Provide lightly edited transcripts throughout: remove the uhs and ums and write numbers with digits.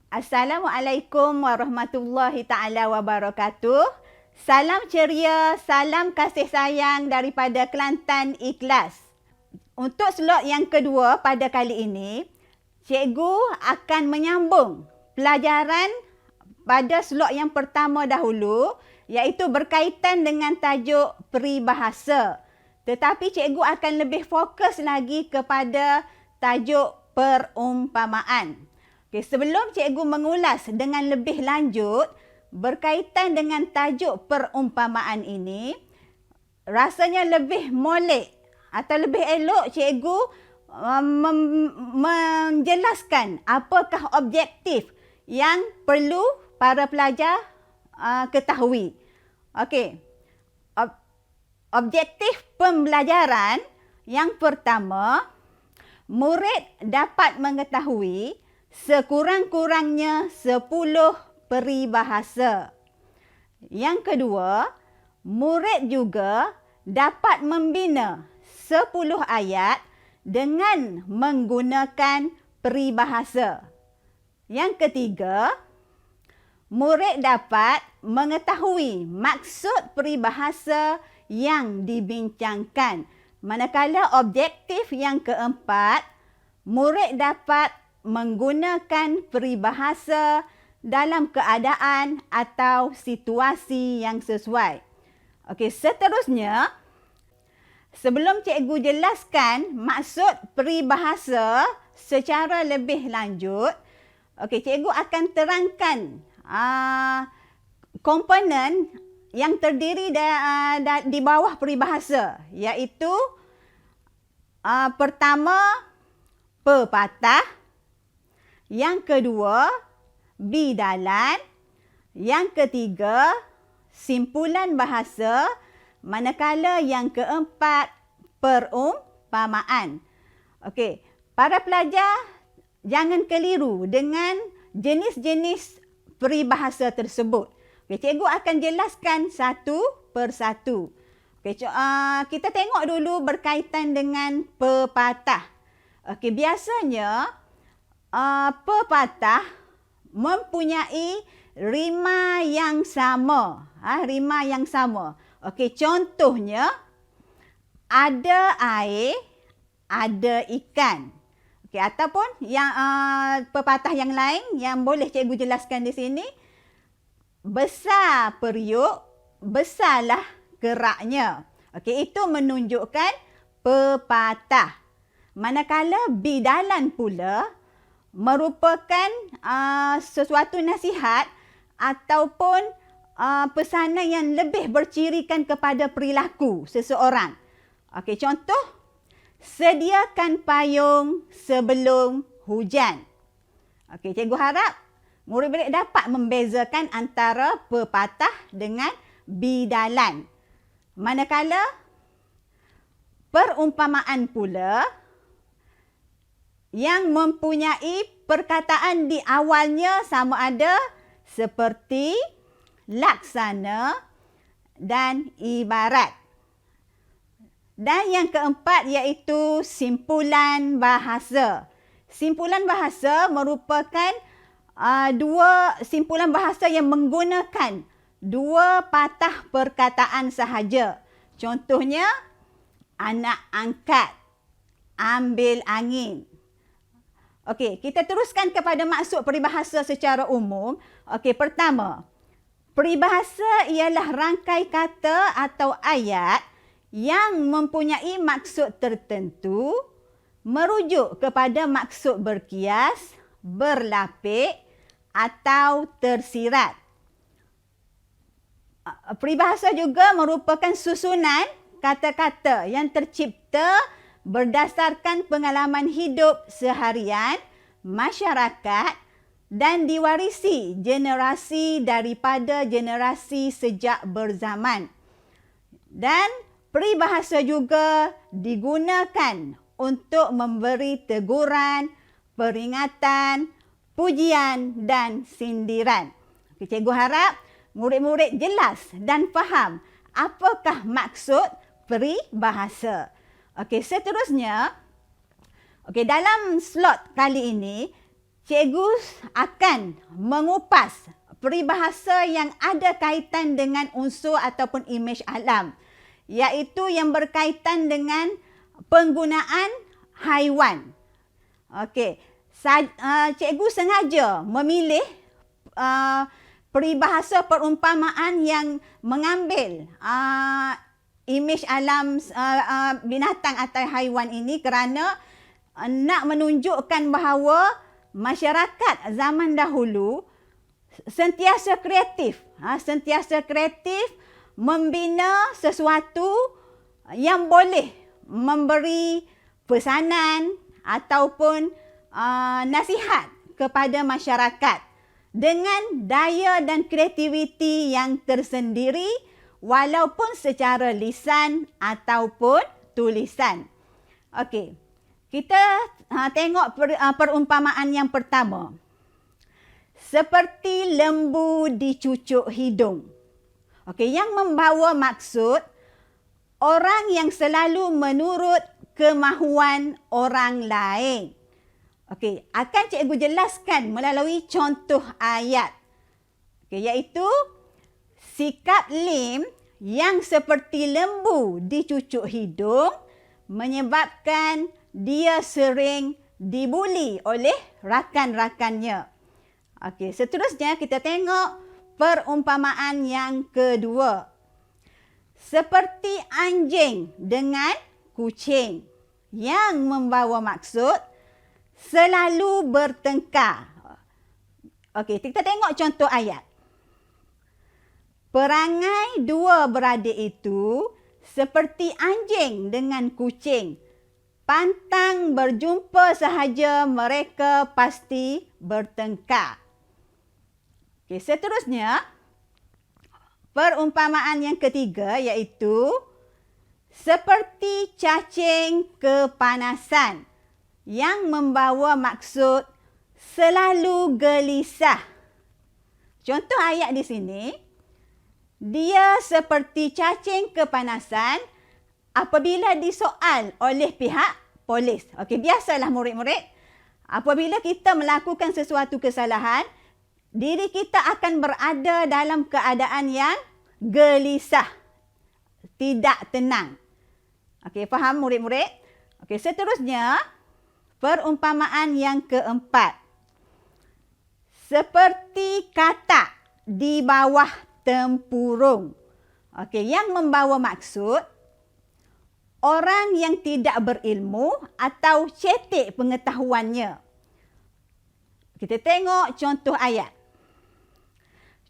Assalamualaikum warahmatullahi ta'ala wabarakatuh. Salam ceria, salam kasih sayang daripada Kelantan Ikhlas. Untuk slot yang kedua pada kali ini, cikgu akan menyambung pelajaran pada slot yang pertama dahulu, iaitu berkaitan dengan tajuk peribahasa. Tetapi cikgu akan lebih fokus lagi kepada tajuk perumpamaan. Okay, sebelum cikgu mengulas dengan lebih lanjut berkaitan dengan tajuk perumpamaan ini, rasanya lebih molek atau lebih elok cikgu menjelaskan apakah objektif yang perlu para pelajar ketahui. Okey. Objektif pembelajaran yang pertama, murid dapat mengetahui sekurang-kurangnya 10 peribahasa. Yang kedua, murid juga dapat membina 10 ayat dengan menggunakan peribahasa. Yang ketiga, murid dapat mengetahui maksud peribahasa yang dibincangkan. Manakala objektif yang keempat, murid dapat menggunakan peribahasa dalam keadaan atau situasi yang sesuai. Okey, seterusnya, sebelum cikgu jelaskan maksud peribahasa secara lebih lanjut, okey, cikgu akan terangkan komponen yang terdiri di bawah peribahasa, iaitu pertama, pepatah. Yang kedua, bidalan. Yang ketiga, simpulan bahasa. Manakala yang keempat, perumpamaan. Okey, para pelajar jangan keliru dengan jenis-jenis peribahasa tersebut. Okay, cikgu akan jelaskan satu persatu. Okay, kita tengok dulu berkaitan dengan pepatah. Okay, biasanya pepatah mempunyai rima yang sama. Rima yang sama. Okey, contohnya, ada air, ada ikan. Okey, ataupun yang pepatah yang lain yang boleh cikgu jelaskan di sini, besar periuk, besarlah geraknya. Okey, itu menunjukkan pepatah. Manakala bidalan pula merupakan sesuatu nasihat ataupun pesanan yang lebih bercirikan kepada perilaku seseorang. Okey, contoh, sediakan payung sebelum hujan. Okey, cikgu harap murid-murid dapat membezakan antara pepatah dengan bidalan. Manakala perumpamaan pula yang mempunyai perkataan di awalnya sama ada seperti, laksana dan ibarat. Dan yang keempat iaitu simpulan bahasa. Simpulan bahasa merupakan simpulan bahasa yang menggunakan dua patah perkataan sahaja. Contohnya, anak angkat, ambil angin. Okey, kita teruskan kepada maksud peribahasa secara umum. Okey, pertama, peribahasa ialah rangkai kata atau ayat yang mempunyai maksud tertentu, merujuk kepada maksud berkias, berlapik atau tersirat. Peribahasa juga merupakan susunan kata-kata yang tercipta berdasarkan pengalaman hidup seharian, masyarakat dan diwarisi generasi daripada generasi sejak berzaman. Dan peribahasa juga digunakan untuk memberi teguran, peringatan, pujian dan sindiran. Cikgu harap murid-murid jelas dan faham apakah maksud peribahasa. Okey, seterusnya, dalam slot kali ini, cikgu akan mengupas peribahasa yang ada kaitan dengan unsur ataupun imej alam, iaitu yang berkaitan dengan penggunaan haiwan. Okey, cikgu sengaja memilih peribahasa perumpamaan yang mengambil imej alam binatang atau haiwan ini kerana nak menunjukkan bahawa masyarakat zaman dahulu sentiasa kreatif. Sentiasa kreatif membina sesuatu yang boleh memberi pesanan ataupun nasihat kepada masyarakat dengan daya dan kreativiti yang tersendiri walaupun secara lisan ataupun tulisan. Okey, kita tengok perumpamaan yang pertama. Seperti lembu dicucuk hidung. Okey, yang membawa maksud orang yang selalu menurut kemahuan orang lain. Okey, akan cikgu jelaskan melalui contoh ayat. Okey, iaitu sikap Lim yang seperti lembu dicucuk hidung menyebabkan dia sering dibuli oleh rakan-rakannya. Okey, seterusnya kita tengok perumpamaan yang kedua. Seperti anjing dengan kucing yang membawa maksud selalu bertengkar. Okey, kita tengok contoh ayat. Perangai dua beradik itu seperti anjing dengan kucing. Pantang berjumpa sahaja mereka pasti bertengkar. Okey, seterusnya perumpamaan yang ketiga iaitu seperti cacing kepanasan yang membawa maksud selalu gelisah. Contoh ayat di sini, dia seperti cacing kepanasan apabila disoal oleh pihak polis. Okey, biasalah murid-murid, apabila kita melakukan sesuatu kesalahan, diri kita akan berada dalam keadaan yang gelisah, tidak tenang. Okey, faham murid-murid? Okey, seterusnya perumpamaan yang keempat. Seperti katak di bawah tempurung. Okey, yang membawa maksud orang yang tidak berilmu atau cetek pengetahuannya. Kita tengok contoh ayat.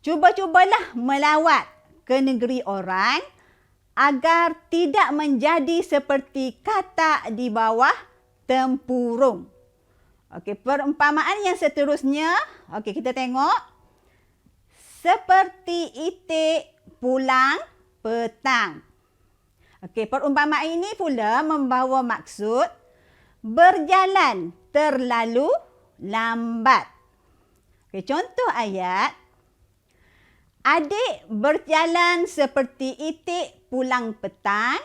Cuba-cubalah melawat ke negeri orang agar tidak menjadi seperti katak di bawah tempurung. Okey, perumpamaan yang seterusnya, okey, kita tengok. Seperti itik pulang petang. Okey, perumpamaan ini pula membawa maksud berjalan terlalu lambat. Okey, contoh ayat. Adik berjalan seperti itik pulang petang,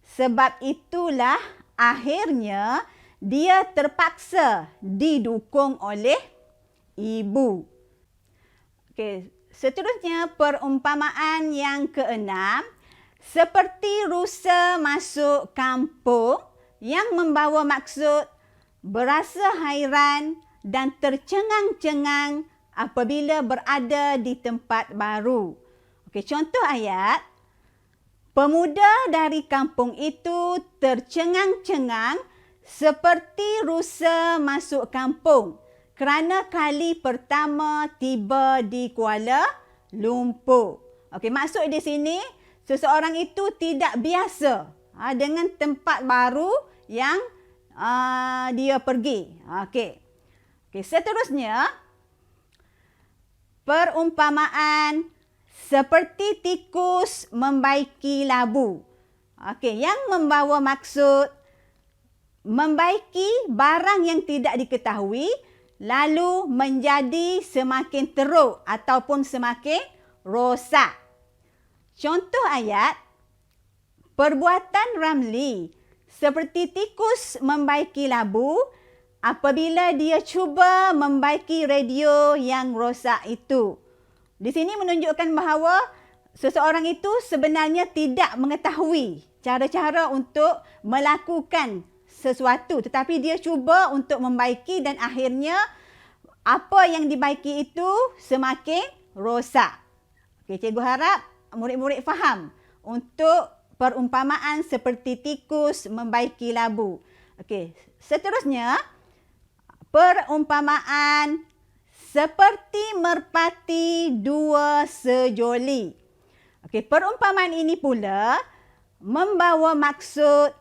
sebab itulah akhirnya dia terpaksa didukung oleh ibu. Okey, seterusnya perumpamaan yang keenam. Seperti rusa masuk kampung yang membawa maksud berasa hairan dan tercengang-cengang apabila berada di tempat baru. Okey, contoh ayat. Pemuda dari kampung itu tercengang-cengang seperti rusa masuk kampung kerana kali pertama tiba di Kuala Lumpur. Okey, maksud di sini seseorang itu tidak biasa dengan tempat baru yang dia pergi. Okey. Okey, seterusnya perumpamaan seperti tikus membaiki labu. Okey, yang membawa maksud membaiki barang yang tidak diketahui lalu menjadi semakin teruk ataupun semakin rosak. Contoh ayat, perbuatan Ramli seperti tikus membaiki labu apabila dia cuba membaiki radio yang rosak itu. Di sini menunjukkan bahawa seseorang itu sebenarnya tidak mengetahui cara-cara untuk melakukan sesuatu, tetapi dia cuba untuk membaiki dan akhirnya apa yang dibaiki itu semakin rosak. Okey, cikgu harap murid-murid faham untuk perumpamaan seperti tikus membaiki labu. Okey, seterusnya perumpamaan seperti merpati dua sejoli. Okey, perumpamaan ini pula membawa maksud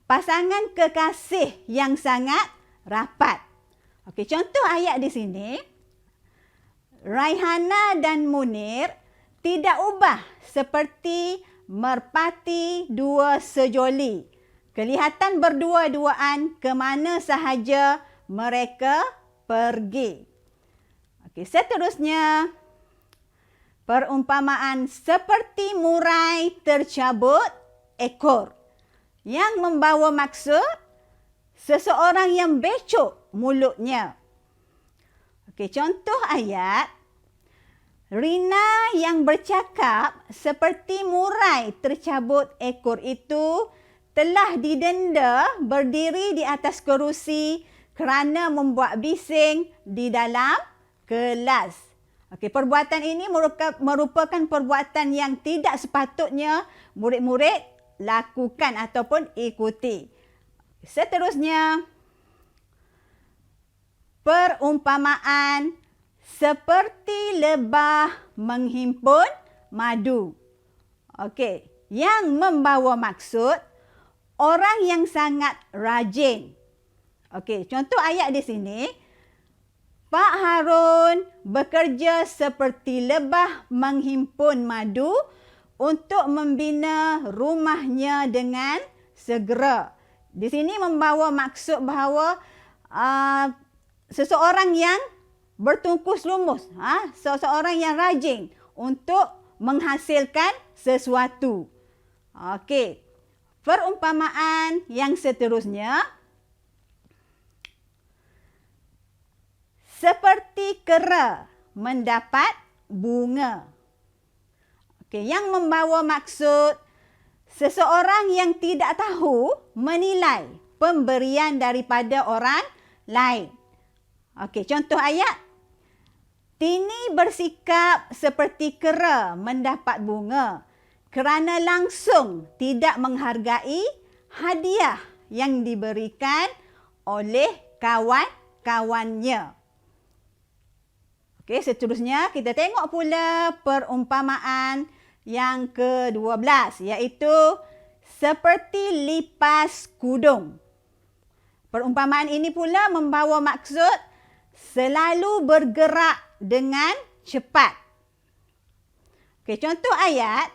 pasangan kekasih yang sangat rapat. Okey, contoh ayat di sini, Raihana dan Munir tidak ubah seperti merpati dua sejoli. Kelihatan berdua-duaan ke mana sahaja mereka pergi. Okey, seterusnya perumpamaan seperti murai tercabut ekor yang membawa maksud seseorang yang becok mulutnya. Okey, contoh ayat, Rina yang bercakap seperti murai tercabut ekor itu telah didenda berdiri di atas kerusi kerana membuat bising di dalam kelas. Okey, perbuatan ini merupakan perbuatan yang tidak sepatutnya murid-murid lakukan ataupun ikuti. Seterusnya, perumpamaan seperti lebah menghimpun madu. Okey, yang membawa maksud orang yang sangat rajin. Okey, contoh ayat di sini, Pak Harun bekerja seperti lebah menghimpun madu untuk membina rumahnya dengan segera. Di sini membawa maksud bahawa seseorang yang bertungkus lumus, seseorang yang rajin untuk menghasilkan sesuatu. Okey, perumpamaan yang seterusnya, seperti kera mendapat bunga. Okey, yang membawa maksud seseorang yang tidak tahu menilai pemberian daripada orang lain. Okey, contoh ayat, Tini bersikap seperti kera mendapat bunga kerana langsung tidak menghargai hadiah yang diberikan oleh kawan-kawannya. Okey, seterusnya kita tengok pula perumpamaan yang ke-12, iaitu seperti lipas kudung. Perumpamaan ini pula membawa maksud selalu bergerak dengan cepat. Okey, contoh ayat,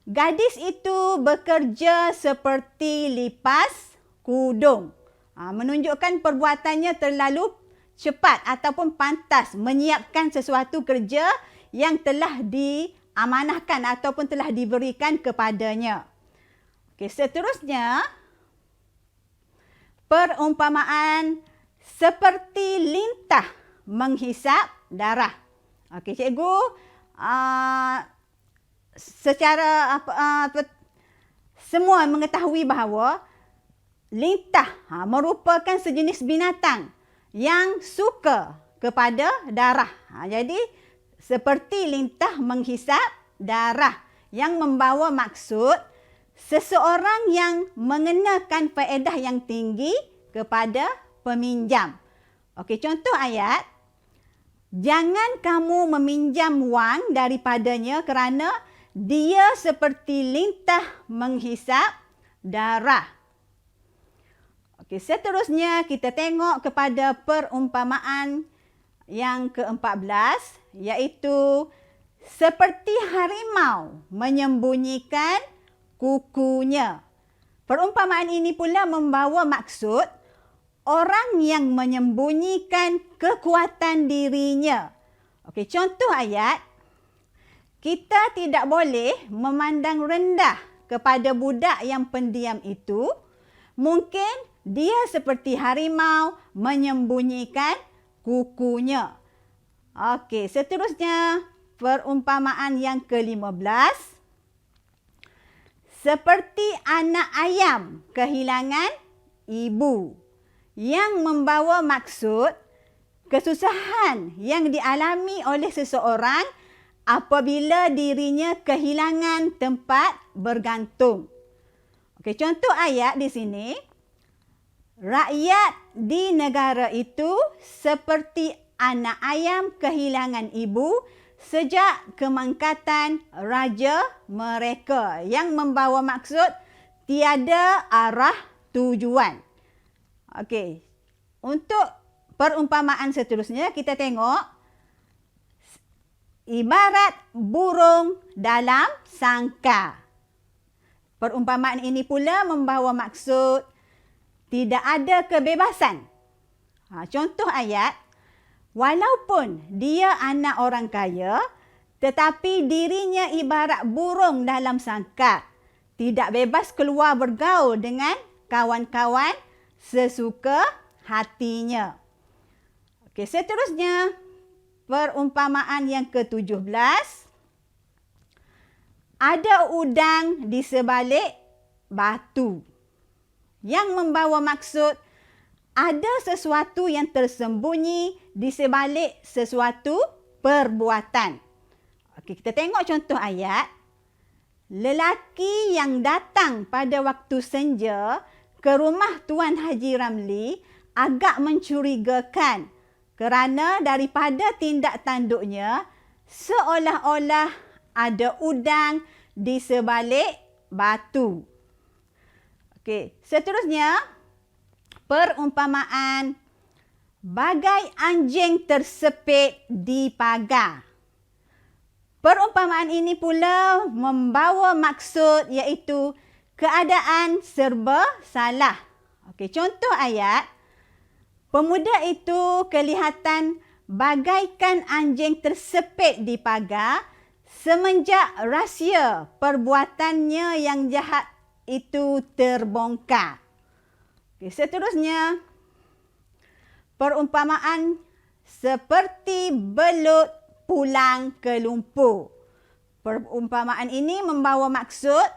gadis itu bekerja seperti lipas kudung. Menunjukkan perbuatannya terlalu cepat ataupun pantas menyiapkan sesuatu kerja yang telah diamanahkan ataupun telah diberikan kepadanya. Okey, seterusnya perumpamaan seperti lintah menghisap darah. Okey, cikgu secara semua mengetahui bahawa lintah merupakan sejenis binatang yang suka kepada darah. Jadi seperti lintah menghisap darah yang membawa maksud seseorang yang mengenakan faedah yang tinggi kepada peminjam. Okey, contoh ayat, jangan kamu meminjam wang daripadanya kerana dia seperti lintah menghisap darah. Okey, seterusnya kita tengok kepada perumpamaan yang ke-14, iaitu seperti harimau menyembunyikan kukunya. Perumpamaan ini pula membawa maksud orang yang menyembunyikan kekuatan dirinya. Okey, contoh ayat, kita tidak boleh memandang rendah kepada budak yang pendiam itu. Mungkin dia seperti harimau menyembunyikan kukunya. Okey, seterusnya perumpamaan yang ke-15. Seperti anak ayam kehilangan ibu, yang membawa maksud kesusahan yang dialami oleh seseorang apabila dirinya kehilangan tempat bergantung. Okey, contoh ayat di sini. Rakyat di negara itu seperti anak ayam kehilangan ibu sejak kemangkatan raja mereka, yang membawa maksud tiada arah tujuan. Okey. Untuk perumpamaan seterusnya kita tengok ibarat burung dalam sangkar. Perumpamaan ini pula membawa maksud tidak ada kebebasan. Contoh ayat, walaupun dia anak orang kaya, tetapi dirinya ibarat burung dalam sangkar, tidak bebas keluar bergaul dengan kawan-kawan sesuka hatinya. Okey, seterusnya perumpamaan yang ke-17. Ada udang di sebalik batu, yang membawa maksud ada sesuatu yang tersembunyi di sebalik sesuatu perbuatan. Okey, kita tengok contoh ayat. Lelaki yang datang pada waktu senja ke rumah Tuan Haji Ramli agak mencurigakan kerana daripada tindak tanduknya seolah-olah ada udang di sebalik batu. Okey, seterusnya perumpamaan bagai anjing tersepit di pagar. Perumpamaan ini pula membawa maksud iaitu keadaan serba salah. Okey, contoh ayat. Pemuda itu kelihatan bagaikan anjing tersepit di pagar semenjak rahsia perbuatannya yang jahat itu terbongkar. Okay, seterusnya, perumpamaan seperti belut pulang ke lumpur. Perumpamaan ini membawa maksud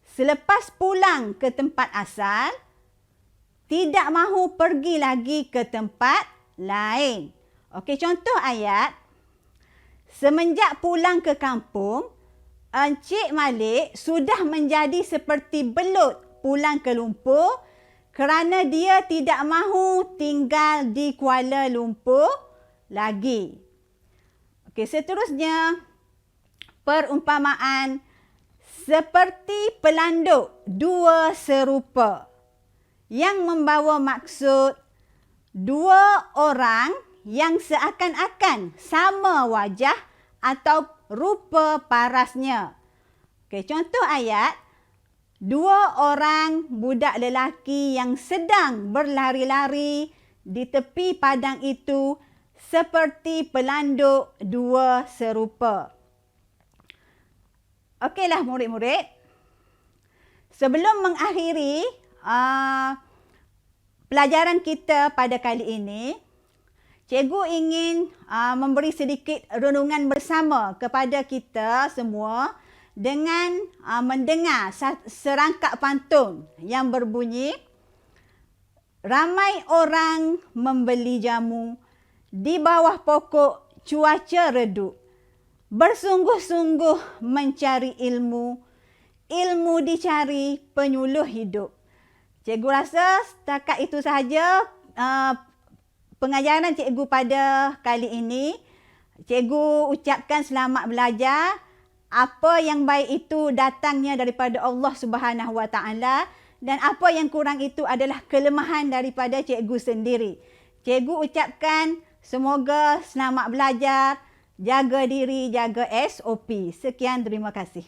selepas pulang ke tempat asal, tidak mahu pergi lagi ke tempat lain. Okey, contoh ayat. Semenjak pulang ke kampung, Encik Malik sudah menjadi seperti belut pulang ke lumpur kerana dia tidak mahu tinggal di Kuala Lumpur lagi. Okey, seterusnya perumpamaan seperti pelanduk dua serupa, yang membawa maksud dua orang yang seakan-akan sama wajah atau rupa parasnya. Okey, contoh ayat. Dua orang budak lelaki yang sedang berlari-lari di tepi padang itu seperti pelanduk dua serupa. Okeylah murid-murid. Sebelum mengakhiri pelajaran kita pada kali ini, cikgu ingin memberi sedikit renungan bersama kepada kita semua dengan mendengar serangkap pantun yang berbunyi, ramai orang membeli jamu di bawah pokok cuaca redup, bersungguh-sungguh mencari ilmu, ilmu dicari penyuluh hidup. Cikgu rasa setakat itu sahaja pengajaran cikgu pada kali ini. Cikgu ucapkan selamat belajar. Apa yang baik itu datangnya daripada Allah Subhanahu Wa Taala, dan apa yang kurang itu adalah kelemahan daripada cikgu sendiri. Cikgu ucapkan semoga selamat belajar, jaga diri, jaga SOP. Sekian, terima kasih.